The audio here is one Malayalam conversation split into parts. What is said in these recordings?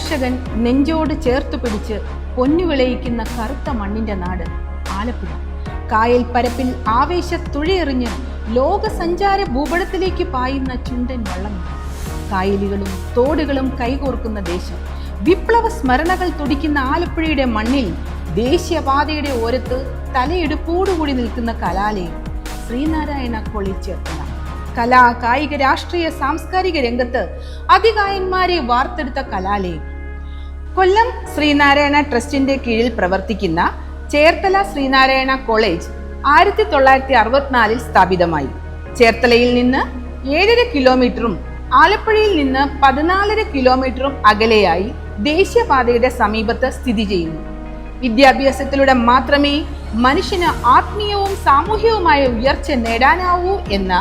കർഷകൻ നെഞ്ചോട് ചേർത്തു പിടിച്ച് പൊന്നു വിളയിക്കുന്ന കറുത്ത മണ്ണിന്റെ നാട് ആലപ്പുഴ. കായൽ പരപ്പിൽ ആവേശത്തുഴയെറിഞ്ഞ് ലോകസഞ്ചാര ഭൂപടത്തിലേക്ക് പായുന്ന ചുണ്ടൻ വള്ളങ്ങൾ, കായലുകളും തോടുകളും കൈകോർക്കുന്ന ദേശം, വിപ്ലവ സ്മരണകൾ തുടിക്കുന്ന ആലപ്പുഴയുടെ മണ്ണിൽ ദേശീയപാതയുടെ ഓരത്ത് തലയെടുപ്പോടുകൂടി നിൽക്കുന്ന കലാലയം ശ്രീനാരായണ കോളേജ് ചേർത്തല. കലാ, കായിക, രാഷ്ട്രീയ, സാംസ്കാരിക രംഗത്ത് അതികായന്മാരെ വാർത്തെടുത്ത കലാലയം. കൊല്ലം ശ്രീനാരായണ ട്രസ്റ്റിന്റെ കീഴിൽ പ്രവർത്തിക്കുന്ന ചേർത്തല ശ്രീനാരായണ കോളേജ് 1964 സ്ഥാപിതമായി. ചേർത്തലയിൽ നിന്ന് 7.5 കിലോമീറ്ററും ആലപ്പുഴയിൽ നിന്ന് 14.5 കിലോമീറ്ററും അകലെയായി ദേശീയപാതയുടെ സമീപത്ത് സ്ഥിതി ചെയ്യുന്നു. വിദ്യാഭ്യാസത്തിലൂടെ മാത്രമേ മനുഷ്യന് ആത്മീയവും സാമൂഹികവുമായ ഉയർച്ച നേടാനാവൂ എന്ന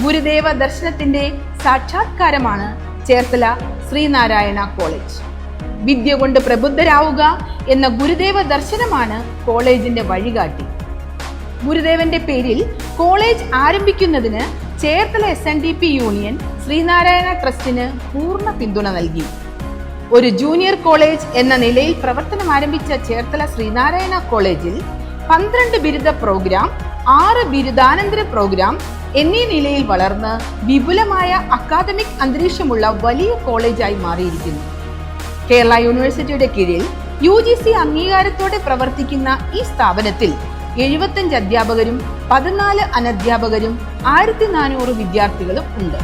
ഗുരുദേവ ദർശനത്തിന്റെ സാക്ഷാത്കാരമാണ് ചേർത്തല ശ്രീനാരായണ കോളേജ്. വിദ്യ കൊണ്ട് പ്രബുദ്ധരാവുക എന്ന ഗുരുദേവ ദർശനമാണ് കോളേജിന്റെ വഴികാട്ടി. ഗുരുദേവന്റെ പേരിൽ കോളേജ് ആരംഭിക്കുന്നതിന് ചേർത്തല SNDP യൂണിയൻ ശ്രീനാരായണ ട്രസ്റ്റിന് പൂർണ്ണ പിന്തുണ നൽകി. ഒരു ജൂനിയർ കോളേജ് എന്ന നിലയിൽ പ്രവർത്തനം ആരംഭിച്ച ചേർത്തല ശ്രീനാരായണ കോളേജിൽ 12 ബിരുദ പ്രോഗ്രാം, 6 ബിരുദാനന്തര പ്രോഗ്രാം എന്നീ നിലയിൽ വളർന്ന് വിപുലമായ അക്കാദമിക് അന്തരീക്ഷമുള്ള വലിയ കോളേജായി മാറിയിരിക്കുന്നു. കേരള യൂണിവേഴ്സിറ്റിയുടെ കീഴിൽ UGC അംഗീകാരത്തോടെ പ്രവർത്തിക്കുന്ന ഈ സ്ഥാപനത്തിൽ 75 അധ്യാപകരും 14 അനധ്യാപകരും 1400 വിദ്യാർത്ഥികളും ഉണ്ട്.